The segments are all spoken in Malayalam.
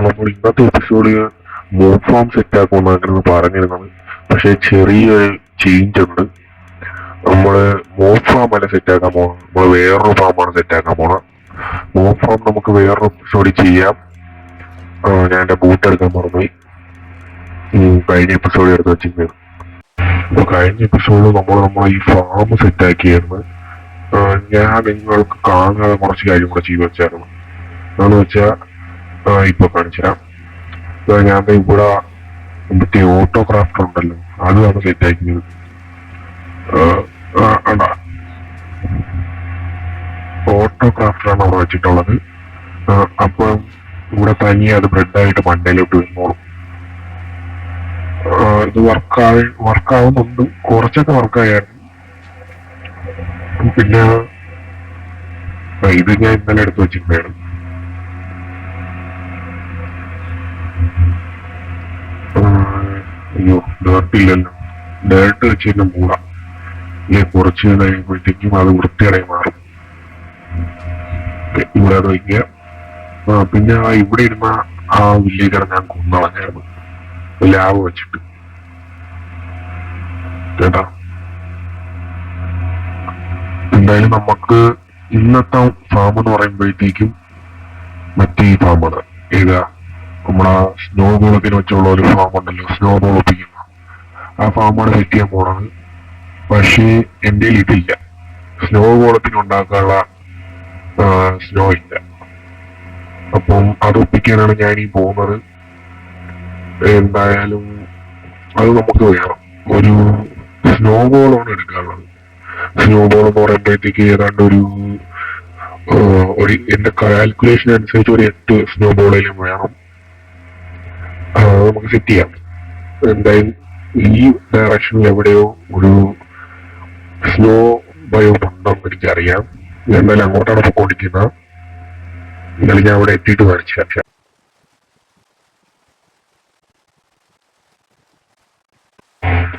നമ്മൾ ഇന്നത്തെ എപ്പിസോഡിൽ മൂവ് ഫാം സെറ്റ് ആക്കുമെന്നായിരുന്നു പറഞ്ഞിരുന്നത്. പക്ഷെ ചെറിയൊരു ചേഞ്ച് ഉണ്ട്. നമ്മള് മൂവ് ഫാം അല്ല സെറ്റ് ആക്കാൻ പോകണം, നമ്മൾ വേറൊരു ഫാമാണ് സെറ്റ് ആക്കാൻ പോണം. മൂവ് ഫാം നമുക്ക് വേറൊരു എപ്പിസോഡിൽ ചെയ്യാം. ഞാൻ എന്റെ ബൂട്ട് എടുക്കാൻ മറന്നുപോയി. കഴിഞ്ഞ എപ്പിസോഡിൽ എടുത്ത് വെച്ചിരുന്നു. അപ്പൊ കഴിഞ്ഞ എപ്പിസോഡിൽ നമ്മൾ ഈ ഫാം സെറ്റ് ആക്കിയായിരുന്നു. ഞാൻ നിങ്ങൾക്ക് കാണാതെ കുറച്ച് കാര്യം കൂടെ ചെയ്തു വെച്ചായിരുന്നു. എന്ന് വെച്ചാ ഇപ്പൊ കാണിച്ചുതരാം. ഞാൻ ഇവിടെ മറ്റേ ഓട്ടോക്രാഫ്റ്റർ ഉണ്ടല്ലോ, അതാണ് സെറ്റ് ആക്കിയത്. ഓട്ടോക്രാഫ്റ്ററാണ് അവിടെ വെച്ചിട്ടുള്ളത്. അപ്പം ഇവിടെ തനിയെ അത് ബ്രെഡായിട്ട് മണ്ടയിലോട്ട് വരുന്നോളും. ഇത് വർക്കാവുന്നുണ്ട്, കുറച്ചൊക്കെ വർക്കായിരുന്നു. പിന്നെ ഇത് ഞാൻ ഇന്നലെ എടുത്ത് വെച്ചിട്ടുണ്ടായിരുന്നു. അയ്യോ, ഡേർട്ട് ഇല്ലല്ലോ. ഡേർട്ട് വെച്ചിട്ട് മൂടാം. ഇല്ലേ, കുറച്ച് കഴിയുമ്പോഴത്തേക്കും അത് വൃത്തിയായി മാറും. ഇവിടെ അത് വയ്ക്കുക. പിന്നെ ഇവിടെ ഇരുന്ന ആ വില്ലേജാണ് ഞാൻ കൊന്നളഞ്ഞായിരുന്നു, ലാവ് വെച്ചിട്ട്. കേട്ടാ, എന്തായാലും നമുക്ക് ഇന്നത്തെ ഫാം എന്ന് പറയുമ്പോഴത്തേക്കും മറ്റേ ഈ ഫാമാണ്. ഏതാ, നമ്മളാ സ്നോ ബോളത്തിന് വെച്ചുള്ള ഒരു ഫാം ഉണ്ടല്ലോ, സ്നോ ബോൾ ഒപ്പിക്കുന്ന ആ ഫാമാണ് സെറ്റ് ചെയ്യാൻ പോണത്. പക്ഷേ എൻ്റെ ഇതില്ല, സ്നോ ബോളത്തിന് ഉണ്ടാക്കാനുള്ള സ്നോ ഇല്ല. അപ്പം അത് ഒപ്പിക്കാനാണ് ഞാൻ ഈ പോകുന്നത്. എന്തായാലും അത് നമുക്ക് വേണം. ഒരു സ്നോ ബോളാണ് എടുക്കാനുള്ളത്. സ്നോ ബോൾ എന്ന് പറയുമ്പോഴത്തേക്ക് ഏതാണ്ട് ഒരു എന്റെ കാൽക്കുലേഷൻ അനുസരിച്ച് ഒരു 8 സ്നോ ബോളേലും വേണം. നമുക്ക് സെറ്റ് ചെയ്യാം. എന്തായാലും ഈ ഡയറക്ഷനിൽ എവിടെയോ ഒരു സ്നോ ബയോ ഉണ്ടെന്ന് എനിക്കറിയാം. എന്തായാലും അങ്ങോട്ടാണ് പോയിക്കൊണ്ടിരിക്കുന്നത്. എന്നാലും ഞാൻ അവിടെ എത്തിയിട്ട് കാണിച്ചു.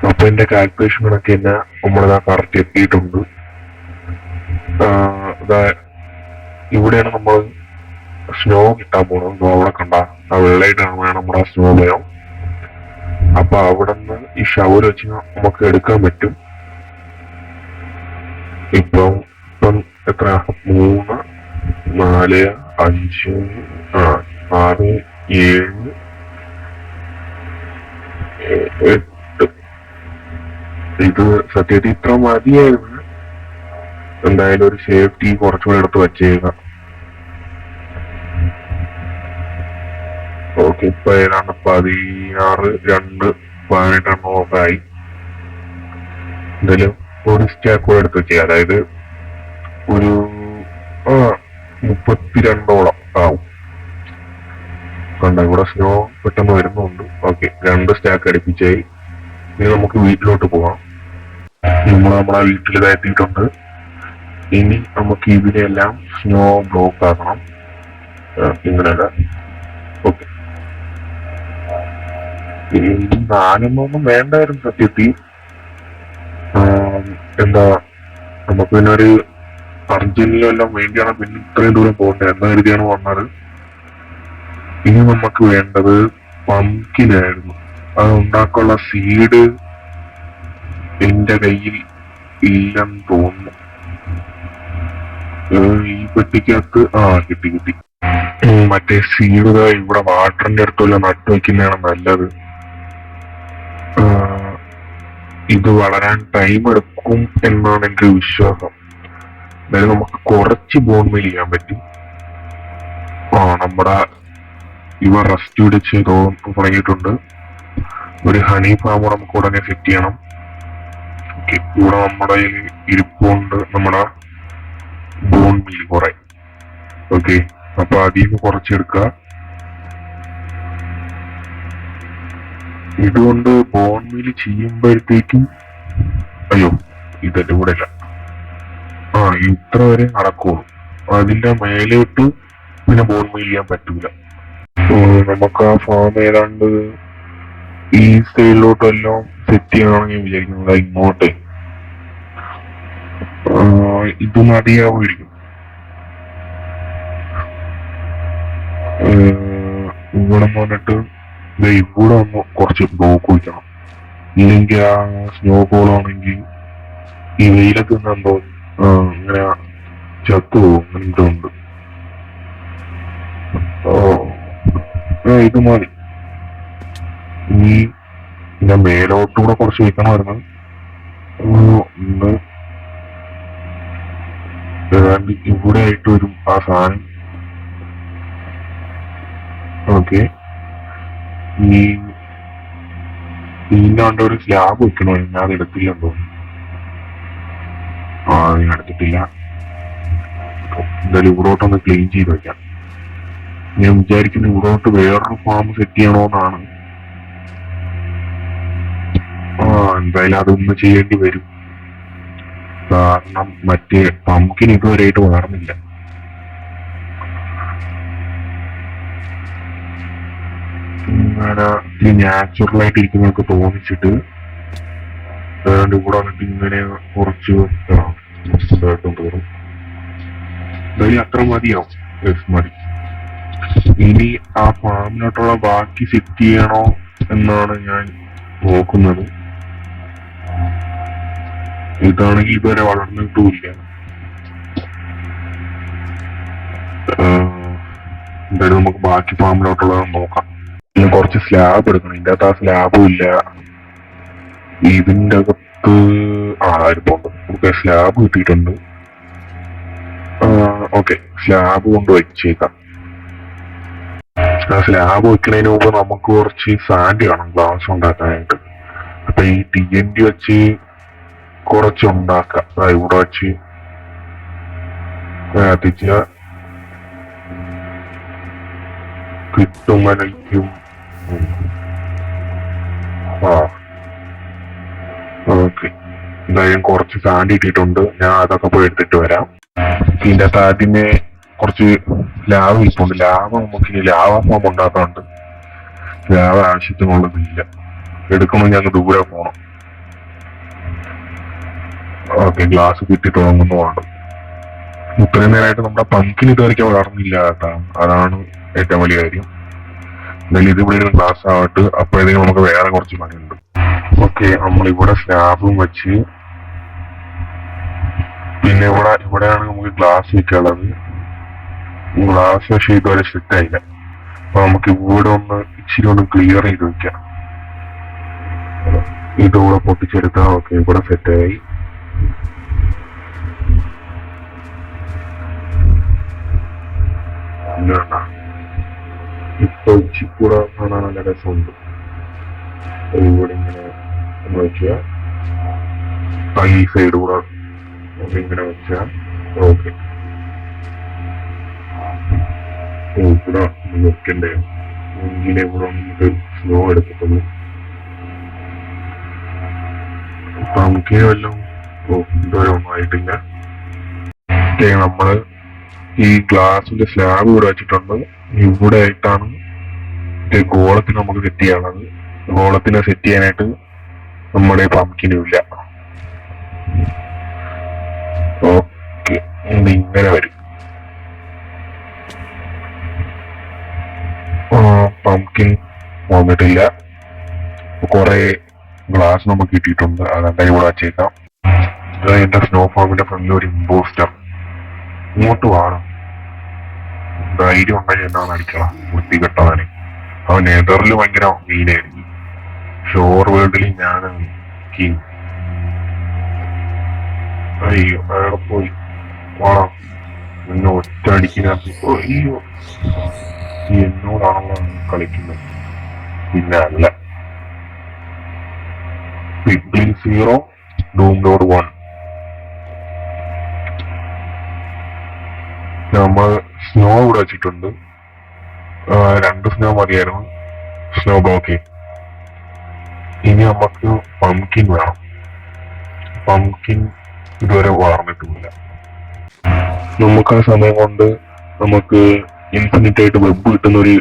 അപ്പൊ എന്റെ കാൽക്കുലേഷൻ കണക്ക് തന്നെ നമ്മളിതാ കറക്റ്റ് എത്തിയിട്ടുണ്ട്. ഇവിടെയാണ് നമ്മൾ സ്നോ കിട്ടാൻ പോണത്. അവിടെ കണ്ട ആ വെള്ളമായിട്ടാണ് നമ്മുടെ സ്നോ ഭയം. അപ്പൊ അവിടെ നിന്ന് ഈ ഷവർ വെച്ച് നമുക്ക് എടുക്കാൻ പറ്റും. ഇപ്പം എത്ര, 3, 4, 5, 6, 7, 8. ഇത് സത്യത്തിൽ ഇത്ര മതിയായിരുന്നു. എന്തായാലും ഒരു സേഫ്റ്റി കുറച്ചുകൂടെ എടുത്ത് വെച്ചേക്കാം. ഓക്കെ, ഇപ്പൊ ഏതാണ്ട് 16, 2, 18 ഒക്കെ ആയി. എന്തായാലും ഒരു സ്റ്റാക്ക് കൂടെ എടുത്ത് വെച്ചേ, അതായത് ഒരു 32ഓളം ആവും. കണ്ട, ഇവിടെ സ്നോ പെട്ടെന്ന് വരുന്നുണ്ട്. ഓക്കെ, 2 സ്റ്റാക്ക് അടുപ്പിച്ചായി. ഇനി നമുക്ക് വീട്ടിലോട്ട് പോവാം. നമ്മളെ വീട്ടിൽ ഇതെത്തിയിട്ടുണ്ട്. ഇനി നമുക്ക് ഇതിനെല്ലാം സ്നോ ബ്ലോക്ക് ആക്കണം. ഇങ്ങനെയല്ല. ഓക്കെ, 4 വേണ്ടായിരുന്നു സത്യത്തിൽ. എന്താ, നമുക്ക് പിന്നെ ഒരു അർജന്റിലും എല്ലാം വേണ്ടിയാണ് പിന്നെ ഇത്രയും ദൂരം പോകേണ്ടത് എന്ന് കരുതിയാണ് വന്നത്. ഇനി നമുക്ക് വേണ്ടത് പംകിനായിരുന്നു. അത് ഉണ്ടാക്കാനുള്ള സീഡ് എന്റെ കയ്യിൽ ഇല്ലെന്ന് തോന്നുന്നു. ഈ പെട്ടിക്കകത്ത് കിട്ടി. മറ്റേ സീഡ് ഇവിടെ വാട്ടറിന്റെ അടുത്തുള്ള നട്ടു വെക്കുന്നതാണ് നല്ലത്. ഇത് വളരാൻ ടൈം എടുക്കും എന്നാണ് എന്റെ വിശ്വാസം. അതായത് നമുക്ക് കുറച്ച് ബോൺ മെയിൽ ചെയ്യാൻ പറ്റും. നമ്മുടെ ഇവ റെസ്ക്യൂഡ് ചെയ്തോ തുടങ്ങിയിട്ടുണ്ട്. ഒരു ഹണി ഫാം നമുക്ക് ഉടനെ സെറ്റ് ചെയ്യണം. ഇവിടെ നമ്മുടെ ഇരിപ്പുണ്ട് നമ്മുടെ ബോൺ മെയിൽ കുറെ. ഓക്കെ, അപ്പൊ അതിൽ നിന്ന് കുറച്ചെടുക്കുക. ഇതുകൊണ്ട് ബോൺ മെയിൽ ചെയ്യുമ്പോഴത്തേക്കും അയ്യോ, ഇതെല്ലാം കൂടെ ഇല്ല. ഇത്ര വരെ നടക്കുള്ളൂ. അതിന്റെ മേലോട്ട് പിന്നെ ബോൺ മെയിൽ ചെയ്യാൻ പറ്റൂല. നമുക്ക് ആ ഫാം ഏതാണ്ട് ഈ സൈഡിലോട്ടെല്ലാം സെറ്റ് ചെയ്യണമെന്ന് വിചാരിക്കുന്നത്. ഇങ്ങോട്ട് ഇത് മതിയാവുമായിരിക്കും. ഇവിടെ വന്നിട്ട് ഇവിടെ ഒന്ന് കുറച്ച് ബ്ലോക്ക് വയ്ക്കണം. ഇല്ലെങ്കിൽ ആ സ്നോ ബോൾ ആണെങ്കിൽ ഈ വെയിലത്ത് നിന്നെന്തോ ഇങ്ങനെ ചത്തുപോകും. അങ്ങനത്തെ ഉണ്ട്. ഇത് മതി. ഇനി ഞാൻ മേലോട്ടൂടെ കുറച്ച് വെക്കണമായിരുന്നു. ഉണ്ട്. ഏതാണ്ട് ഇവിടെ ആയിട്ട് വരും ആ സാധനം. ഓക്കെ. ഈ ഇതിന്റെ ഒരു സ്ലാബ് വെക്കണോ? ഞാൻ അത് എടുത്തില്ലെന്ന് തോന്നുന്നു. ഞാൻ എടുത്തിട്ടില്ല. എന്തായാലും ഇവിടോട്ടൊന്ന് ക്ലീൻ ചെയ്ത് വെക്കാം. ഞാൻ വിചാരിക്കുന്നു ഇവിടോട്ട് വേറൊരു ഫാം സെറ്റ് ചെയ്യണോന്നാണ്. എന്തായാലും അതൊന്ന് ചെയ്യേണ്ടി വരും. കാരണം മറ്റേ പംകിൻ ഇതുവരെയായിട്ട് വളർന്നില്ല. ഇങ്ങനെ ഈ നാച്ചുറൽ ആയിട്ട് ഇരിക്കുന്നതൊക്കെ തോന്നിച്ചിട്ട് ഇവിടെ വന്നിട്ട് ഇങ്ങനെ കുറച്ച് തോറും എന്തായാലും അത്ര മതിയാവും. മതി. ഇനി ആ ഫാമിലോട്ടുള്ള ബാക്കി സെറ്റ് ചെയ്യണോ എന്നാണ് ഞാൻ നോക്കുന്നത്. ഇതാണെങ്കിൽ ഇതുവരെ വളർന്നിട്ടുമില്ല. എന്തായാലും നമുക്ക് ബാക്കി ഫാമിലോട്ടുള്ളത് നോക്കാം. ഇനി കുറച്ച് സ്ലാബ് എടുക്കണം. ഇതിന്റെ അകത്ത് ആ സ്ലാബും ഇല്ല. ഇതിന്റെ അകത്ത് ആരിപ്പുണ്ട്. നമുക്ക് സ്ലാബ് കിട്ടിയിട്ടുണ്ട്. ഓക്കെ, സ്ലാബ് കൊണ്ട് വെച്ചേക്കാം. ആ സ്ലാബ് വെക്കുന്നതിന് മുമ്പ് നമുക്ക് കുറച്ച് സാൻഡ് വേണം ഗ്ലാസ് ഉണ്ടാക്കാനായിട്ട്. അപ്പൊ ഈ TNT വെച്ച് കുറച്ച് ഉണ്ടാക്കാം. ഇവിടെ വെച്ച് കത്തിച്ച കിട്ടുമ്പോഴേക്കും ഓക്കെ. എന്തായാലും കുറച്ച് സാൻഡ് ഇട്ടിട്ടുണ്ട്. ഞാൻ അതൊക്കെ പോയി എടുത്തിട്ട് വരാം. ഇതിന്റെ അകത്ത് ആദ്യമേ കുറച്ച് ലാവ ഇരിപ്പുണ്ട്. ലാവ നമുക്ക് ഇനി ലാവ ഫോം ഉണ്ടാക്കാറുണ്ട്. ലാവ ആവശ്യത്തിനുള്ളതില്ല. എടുക്കണം, ഞങ്ങൾ ദൂരെ പോകണം. ഓക്കെ, ഗ്ലാസ് കിട്ടി തുടങ്ങുന്നതാണ്. ഇത്രയും നേരമായിട്ട് നമ്മുടെ പംകിൻ ഇതുവരെയ്ക്ക് വളർന്നില്ല കേട്ടോ. അതാണ് ഏറ്റവും വലിയ കാര്യം. എന്തായാലും ഇത് ഇവിടെ ഗ്ലാസ് ആവട്ടെ. അപ്പോഴത്തേക്കും നമുക്ക് വേറെ കുറച്ച് പണിയുണ്ട്. ഓക്കെ, നമ്മളിവിടെ സ്ലാബും വെച്ച് പിന്നെ ഇവിടെയാണ് നമുക്ക് ഗ്ലാസ് വെക്കാനുള്ളത്. ഗ്ലാസ് പക്ഷേ ഇതുവരെ സെറ്റ് ആയില്ല. അപ്പൊ നമുക്ക് ഇവിടെ ഒന്ന് ഇച്ചിരി ഒന്ന് ക്ലിയർ ചെയ്ത് വെക്കാം. ഇതുകൂടെ പൊട്ടിച്ചെടുത്താൽ ഓക്കെ, ഇവിടെ സെറ്റായി. ഇപ്പൊ ഇച്ചിക്കൂടെ കാണാൻ നല്ല രസമുണ്ട്. ഇവിടെ ഇങ്ങനെ വെച്ചാൽ ഈ സൈഡ് കൂടെ ഇങ്ങനെ വെച്ചാൽ ഓക്കെ. ഇവിടെ വെക്കണ്ടേ എങ്കിലേ ഇവിടെ നമുക്ക് സ്നോ എടുക്കത്തുള്ളൂ. നമുക്ക് വല്ലതും ഇതുവരെ ഒന്നും ആയിട്ടില്ല. നമ്മള് ഈ ഗ്ലാസിന്റെ സ്ലാബ് ഇവിടെ വെച്ചിട്ടുണ്ട്. ഇവിടെ ആയിട്ടാണ് ഗോളത്തിന് നമുക്ക് സെറ്റ് ചെയ്യാനുള്ളത്. ഗോളത്തിനെ സെറ്റ് ചെയ്യാനായിട്ട് നമ്മുടെ പംകിനും ഇല്ല. ഓക്കെ, ഇങ്ങനെ വരും. പംകിൻ വന്നിട്ടില്ല. കുറെ ഗ്ലാസ് നമുക്ക് കിട്ടിയിട്ടുണ്ട്. അതെന്തായാലും ഇവിടെ വച്ചേക്കാം. എന്റെ സ്നോ ഫാമിന്റെ ഫ്രണ്ടിൽ ഒരു ഇമ്പോസ്റ്റർ ഇങ്ങോട്ട് വേണം. ധൈര്യം ഉണ്ടെങ്കിൽ എന്താണ് അടിക്കണം വൃത്തി കെട്ടവനെ. അവൻ നെതറിൽ ഭയങ്കര മീനായിരിക്കും. ഷോർ വേൾഡിൽ ഞാൻ കിങ്. അയ്യോ, അയാളെ പോയി വേണം. എന്നെ ഒറ്റ അടിക്കിനകത്ത് അയ്യോ എന്നോടാണല്ലോ കളിക്കുന്നത്. പിന്നെ അല്ല. പിഗ്ലിൻ 0, ഡൂം ലോഡ് 1. നമ്മൾ സ്നോ ഇവിടെ വെച്ചിട്ടുണ്ട്. 2 സ്നോ മതിയായിരുന്നു. Snow block. ഇനി നമുക്ക് പംകിൻ വേണം. പംകിൻ ഇതുവരെ വളർന്നിട്ടുമില്ല. നമുക്ക് ആ സമയം കൊണ്ട് നമുക്ക് ഇൻഫിനിറ്റ് ആയിട്ട് വെബ് കിട്ടുന്ന ഒരു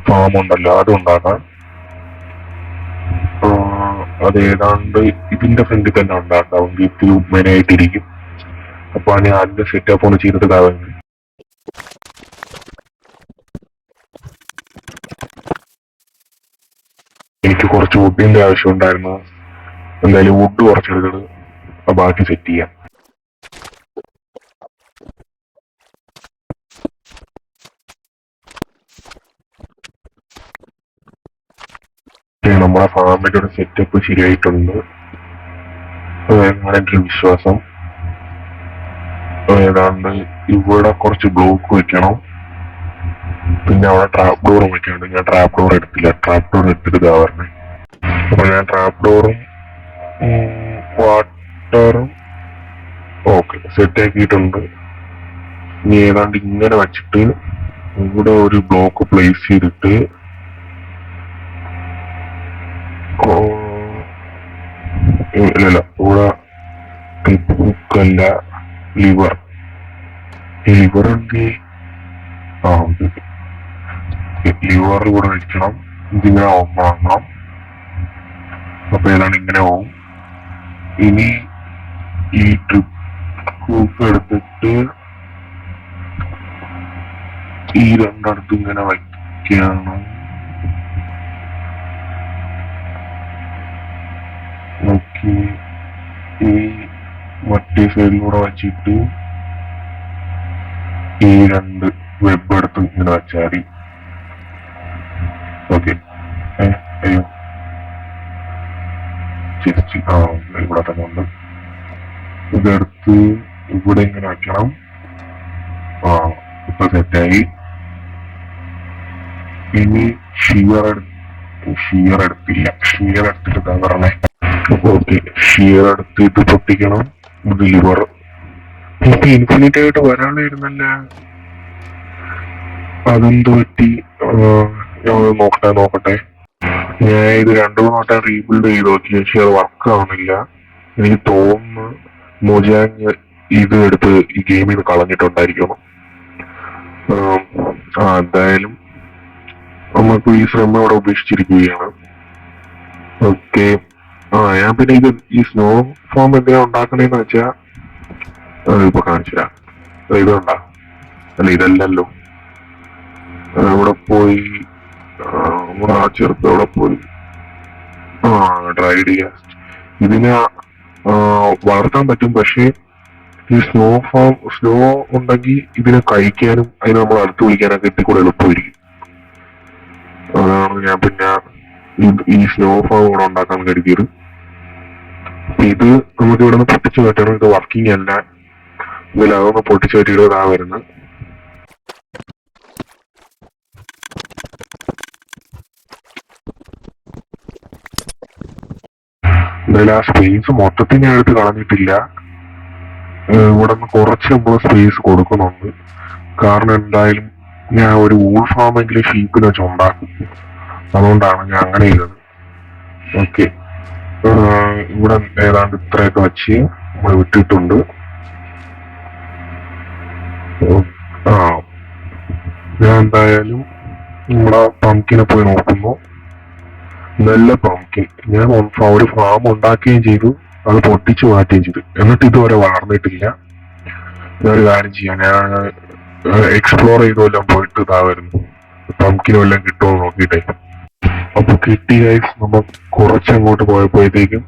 ഫാം ഉണ്ടല്ലോ, അത് ഉണ്ടാക്കാം. അത് ഏതാണ്ട് ഇതിന്റെ ഫ്രണ്ടിൽ തന്നെ ഉണ്ടാക്കാം. ഇതിൽ മെയിനായിട്ടിരിക്കും. അപ്പൊ ഞാൻ അതിന്റെ സെറ്റപ്പ് ഒന്ന് ചെയ്തിട്ട് താഴെ എനിക്ക് കുറച്ച് വുഡിന്റെ ആവശ്യം ഉണ്ടായിരുന്നു. എന്തായാലും വുഡ് കുറച്ചെടുത്തിട്ട് ബാക്കി സെറ്റ് ചെയ്യാം. നമ്മുടെ ഫാമിന്റെ ഒരു സെറ്റപ്പ് ശരിയായിട്ടുണ്ട് എന്നാണ് എൻ്റെ ഒരു വിശ്വാസം. ഏതാണ്ട് ഇവിടെ കുറച്ച് ബ്ലോക്ക് വെക്കണം, പിന്നെ അവിടെ ട്രാപ്പ് ഡോറും വെക്കാണ്ട്. ഞാൻ ട്രാപ്പ് ഡോർ എടുത്തില്ല, ട്രാപ്പ് ഡോർ എടുത്തിട്ട് ഇതാ പറഞ്ഞേ. അപ്പൊ ഞാൻ ട്രാപ്പ് ഡോറും വാട്ടറും ഓക്കെ സെറ്റ് ആക്കിയിട്ടുണ്ട്. ഇനി ഏതാണ്ട് ഇങ്ങനെ വെച്ചിട്ട് ഇവിടെ ഒരു ബ്ലോക്ക് പ്ലേസ് ചെയ്തിട്ട് ഇല്ല ഇവിടെ ഹുക്കല്ല ലിവർ എന്ത് ലിവർ ഇവിടെ വെക്കണം. ഇതിങ്ങനെ വാങ്ങണം. അപ്പൊ ഏതാണ് ഇങ്ങനെ ആവും. ഇനി ഈ ട്രിപ്പ് ഹുക്ക് എടുത്തിട്ട് ഈ രണ്ടടുത്ത് ഇങ്ങനെ വയ്ക്കണം. നോക്കി ഈ മറ്റേ സൈഡിലൂടെ വച്ചിട്ട് ഈ രണ്ട് വെബ് എടുത്ത് ഇങ്ങനെ വെച്ചാൽ മതി. ഓക്കെ. അയ്യോ തിരിച്ച് ഇവിടെ തന്നെ ഉണ്ട്. ഇതെടുത്ത് ഇവിടെ ഇങ്ങനെ വെക്കണം. ഇപ്പൊ സെറ്റായി. ഇനി ഷിയർ എടുത്തില്ല. ഷിയർ എടുത്തിട്ട് എന്താ പറഞ്ഞേ? ഓക്കെ, ഷിയർ എടുത്ത് ഇത് പൊട്ടിക്കണം. ഇത് ലിവർ ഇപ്പൊ ഇൻഫിനിറ്റ് ആയിട്ട് വരാനായിരുന്നല്ല, അതെന്ത് പറ്റി? ഞാൻ നോക്കട്ടെ. ഞാൻ ഇത് രണ്ടു മൂന്ന് വട്ടം റീബിൽഡ് ചെയ്ത് നോക്കി, പക്ഷെ അത് വർക്ക് ആവുന്നില്ല. എനിക്ക് തോന്നുന്നു മൊജാങ് ഇത് എടുത്ത് ഈ ഗെയിമിൽ നിന്ന് കളഞ്ഞിട്ടുണ്ടായിരിക്കണം. എന്തായാലും നമുക്ക് ഈ ശ്രമം അവിടെ ഉപേക്ഷിച്ചിരിക്കുകയാണ്. ഓക്കെ. ഞാൻ പിന്നെ ഈ സ്നോ ഫോം എന്തിനാ ഉണ്ടാക്കണേന്ന് വെച്ചാ ഇപ്പൊ കാണിച്ചുതരാം. ഇതുണ്ടാ അല്ല, ഇതല്ലല്ലോ. അവിടെ പോയി നമ്മുടെ ആ ചെറുത്ത് അവിടെ പോയി ഡ്രൈഡ് ചെയ്യാൻ ഇതിനെ വളർത്താൻ പറ്റും. പക്ഷെ ഈ സ്നോ ഉണ്ടെങ്കിൽ ഇതിനെ കഴിക്കാനും അതിനെ നമ്മൾ അടുത്ത് വിളിക്കാനൊക്കെ എത്തിക്കൂടെ എളുപ്പമായിരിക്കും. അതാണ് ഞാൻ പിന്നെ ഈ സ്നോ ഫാം കൂടെ ഉണ്ടാക്കാൻ കരുതിയത്. ഇത് നമുക്ക് ഇവിടെ നിന്ന് പൊട്ടിച്ചു പറ്റണം. ഇത് വർക്കിംഗ് അല്ല. ഇതിൽ അതൊന്ന് പൊട്ടിച്ചു പറ്റിയിട്ട് ഇതാ വരുന്നത്. എന്തായാലും ആ സ്പേസ് മൊത്തത്തിൽ ഞാൻ എടുത്ത് കളഞ്ഞിട്ടില്ല. ഇവിടെ നിന്ന് കുറച്ച് നമ്മൾ സ്പേസ് കൊടുക്കുന്നുണ്ട്. കാരണം എന്തായാലും ഞാൻ ഒരു വൂൾ ഫാമെങ്കിലും ഷീപ്പിനെ വെച്ച് ഉണ്ടാക്കും. അതുകൊണ്ടാണ് ഞാൻ അങ്ങനെ ചെയ്തത്. ഓക്കെ. ഇവിടെ ഏതാണ്ട് ഇത്രയൊക്കെ വെച്ച് നമ്മൾ വിട്ടിട്ടുണ്ട്. ഞാൻ എന്തായാലും നമ്മുടെ പംകിനെ പോയി നോക്കുന്നു. നല്ല പംകിൻ. ഞാൻ ഒരു ഫാം ഉണ്ടാക്കുകയും ചെയ്തു, അത് പൊട്ടിച്ചു മാറ്റുകയും ചെയ്തു. എന്നിട്ട് ഇതുവരെ വളർന്നിട്ടില്ല. ഞാനൊരു കാര്യം ചെയ്യാം, ഞാൻ എക്സ്പ്ലോർ ചെയ്ത് വല്ലതും പോയിട്ട് ഇതാ വരുന്നു. പംകിനും എല്ലാം കിട്ടുമോ നോക്കിയിട്ടേ. അപ്പൊ കിട്ടി ഗൈസ്. നമ്മൾ കുറച്ചങ്ങോട്ട് പോയപ്പോഴത്തേക്കും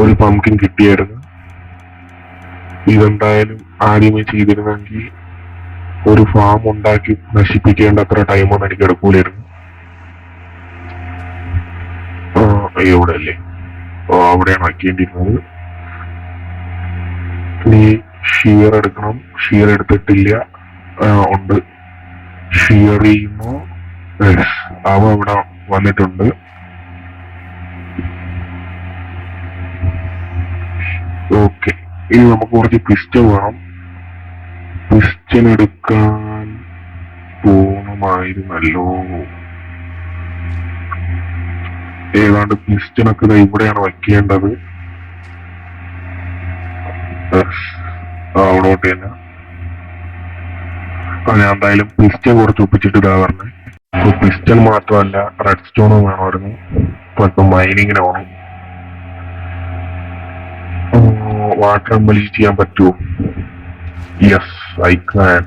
ഒരു പംകിൻ കിട്ടിയായിരുന്നു. ഇതെന്തായാലും ആദ്യമേ ചെയ്തിരുന്നെങ്കിൽ ഒരു ഫാം ഉണ്ടാക്കി നശിപ്പിക്കേണ്ട അത്ര ടൈമൊന്നും എനിക്ക് എടുക്കൂലായിരുന്നു. ഇവിടെ അല്ലേ? അവിടെയാണ് വയ്ക്കേണ്ടിയിരുന്നത്. ഇനി ഷിയർ എടുക്കണം. ഷിയർ എടുത്തിട്ടില്ല. ഉണ്ട്. ഷിയർ ചെയ്യുന്നു. അവ ഇവിടെ വന്നിട്ടുണ്ട്. ഓക്കെ. ഇനി നമുക്ക് കുറച്ച് പിസ്റ്റൺ വേണം. പിസ്റ്റൺ എടുക്കാൻ പോണമായിരുന്നല്ലോ. ഏതാണ്ട് പിസ്റ്റണൊക്കെ ഇവിടെയാണ് വയ്ക്കേണ്ടത്. അവിടോട്ട് തന്നെ. ഞാൻ എന്തായാലും പിസ്റ്റൺ കുറച്ച് ഒപ്പിച്ചിട്ട് ഇതാ പറഞ്ഞേ. പിസ്റ്റൺ മാത്രമല്ല, റെഡ് സ്റ്റോണും വേണമായിരുന്നു. ഇപ്പൊ മൈനിങ്ങിന് വേണം. വാട്ടർ എംബലീഷ് ചെയ്യാൻ പറ്റുമോ? Yes, I can.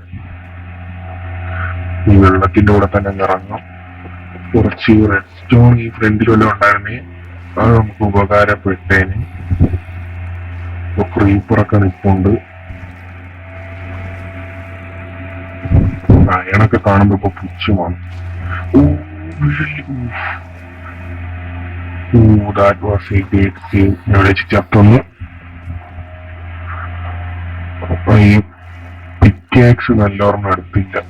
ഈ വെള്ളത്തിന്റെ കൂടെ തന്നെ ഇറങ്ങാം. കുറച്ച് റെഡ് സ്റ്റോൺ ഈ ഫ്രണ്ടിൽ വല്ലതും ഉണ്ടായിരുന്നേ അത് നമുക്ക് ഉപകാരപ്പെട്ടേന്. ഇപ്പൊ ക്രീപ്പറൊക്കെ നിൽപ്പുണ്ട്. അയണൊക്കെ കാണുമ്പോ ഇപ്പൊ പുച്ഛമാണ്. That was a great scene. ഞാൻ വിളിച്ച് ചത്തൊന്ന് ഈ പിക്കാക്സ് നല്ലോർമ്മ എടുത്തില്ല.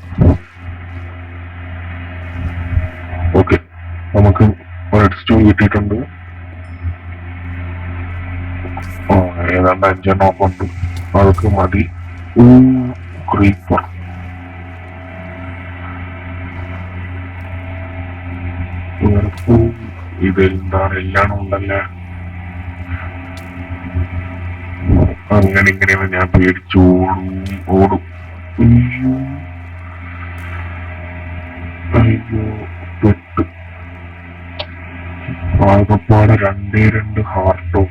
ഓക്കെ, നമുക്ക് റെഡ് സ്റ്റോൺ കിട്ടിയിട്ടുണ്ട്. ഏതാണ്ട് 5 ഉണ്ട്, അതൊക്കെ മതി. ക്രീപ്പർ ഇതെന്താണ് എല്ലാം ഉണ്ടല്ലേ. അങ്ങനെ ഇങ്ങനെയാണ് ഞാൻ പേടിച്ചു ഓടും. അയ്യോ അയ്യോ പെട്ട്. ആകപ്പാടെ 2 ഹാർട്ടോ.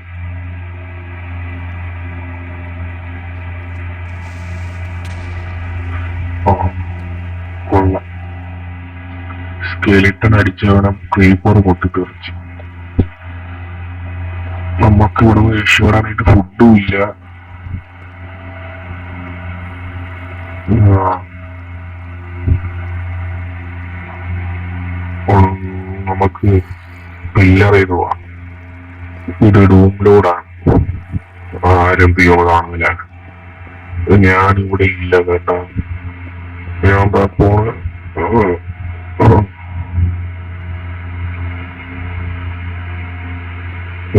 കൊള്ളാം. സ്കെലിട്ടൺ അടിച്ചവനം ക്രീപ്പർ പൊട്ടിത്തെറിച്ചു. നമുക്ക് ഇവിടെ രക്ഷപ്പെടാനായിട്ട് ഫുഡും ഇല്ല. നമുക്ക് പില്ലർ ചെയ്ത് പോവാം. ഇത് ഡൂം ലോഡാണ്, ആരും കാണുന്നില്ലാണ്. ഞാനിവിടെ ഇല്ല കേട്ടോ. ഞാൻ പോണ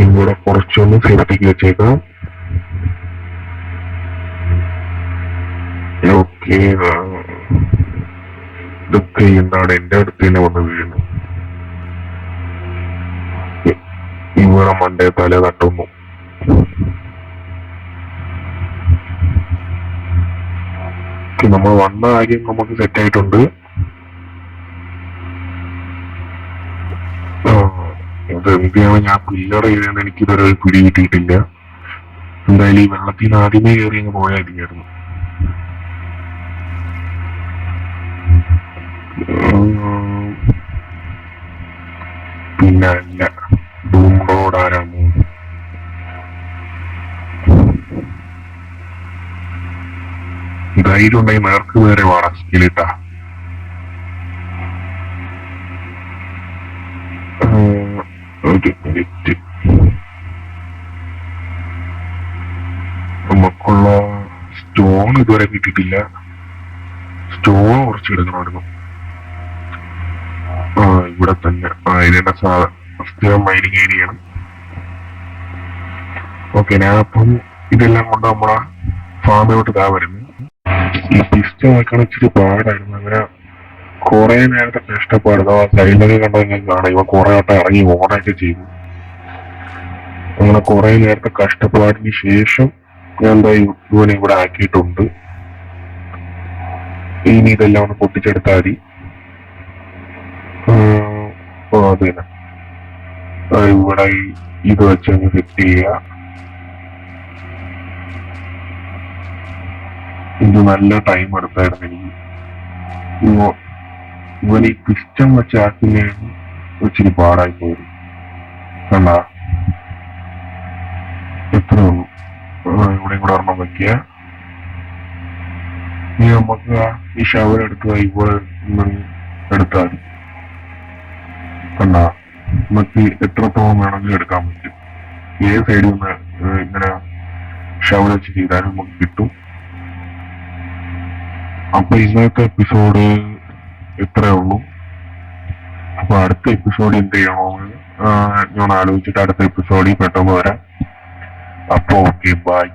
ഇവിടെ കുറച്ചൊന്ന് സേഫ്റ്റിക്ക് വെച്ചേക്കാം. ഓക്കെ, ഇതൊക്കെ എന്താണ് എന്റെ അടുത്ത് തന്നെ വന്ന് വീഴുന്നു. ഇവിടെ മണ്ടേ തല തട്ടുന്നു. നമ്മൾ വന്ന കാര്യം നമുക്ക് സെറ്റ് ആയിട്ടുണ്ട്. ഇതെന്തിനാണ് ഞാൻ പില്ലറ ചെയ്തെന്ന് എനിക്കിതൊരു പിടി കിട്ടിയിട്ടില്ല. എന്തായാലും ഈ വെള്ളത്തിൽ നിന്ന് ആദ്യമേ കയറി അങ്ങ് പോയായിരിക്കും. പിന്നെ അല്ല, ഡൂം റോഡ് ആരാണ്? ധൈര്യം ഉണ്ടെങ്കിൽ നേർക്ക് വേറെ വാടാ സ്കിലിട്ടാ. ഒരു മിനിറ്റ്, നമുക്കുള്ള സ്റ്റോൺ ഇതുവരെ കിട്ടിയിട്ടില്ല. സ്റ്റോൺ കുറച്ച് എടുക്കണമായിരുന്നു. ഇവിടെ തന്നെ ഇതിന്റെ സ്ഥിരം മൈനിങ് ഏരിയയാണ്. ഓക്കെ, ഞാൻ അപ്പം ഇതെല്ലാം കൊണ്ട് നമ്മളെ ഫാമിലോട്ട് ഇതാ വരുന്നു. ഈ പിസ്റ്റ വെക്കണ ഇച്ചിരി പാടായിരുന്നു. അങ്ങനെ കുറെ നേരത്തെ കഷ്ടപ്പാടുന്നു. ആ സൈഡിലൊക്കെ കണ്ടതെങ്കിൽ കാണാം, ഇവ കുറെ വട്ടം ഇറങ്ങി ഓണൊക്കെ ചെയ്തു. അങ്ങനെ കുറെ നേരത്തെ കഷ്ടപ്പാടിന് ശേഷം ഞാൻ എന്താ ഇവനെ ഇവിടെ ആക്കിയിട്ടുണ്ട്. ഇനി ഇതെല്ലാം ഒന്ന് പൊട്ടിച്ചെടുത്താൽ മതി. അത് തന്നെ ഇവിടെ ഇത് വെച്ചങ്ങ് സെറ്റ് ചെയ്യുക. ഇത് നല്ല ടൈം എടുത്തായിരുന്നു എനിക്ക്. ഇവൻ ഈ പിസ്റ്റം വെച്ചാക്കുന്നതിന് ഇച്ചിരി പാടായി പോയി. കണ്ട എത്ര ഉള്ളൂ. ഇവിടെ കൂടെ ഒരെണ്ണം വെക്കുക. ഇനി നമുക്ക് ഈ ഷവർ എടുക്കുക, ഇവിടെ എടുത്താൽ മതി. കണ്ട നമുക്ക് എത്രത്തോളം വേണമെങ്കിലും എടുക്കാൻ പറ്റും. ഏത് സൈഡിൽ നിന്ന് ഇങ്ങനെ ഷവർ വെച്ച് ചെയ്താലും നമുക്ക് കിട്ടും. അപ്പൊ ഇന്നത്തെ എപ്പിസോഡ് ഇത്രേ ഉള്ളൂ. അപ്പൊ അടുത്ത എപ്പിസോഡ് എന്ത് ചെയ്യണമെന്ന് ഞാൻ ആലോചിച്ചിട്ട് അടുത്ത എപ്പിസോഡിൽ പെട്ടെന്ന് വരാം. അപ്പൊ ഓക്കെ, ബൈ.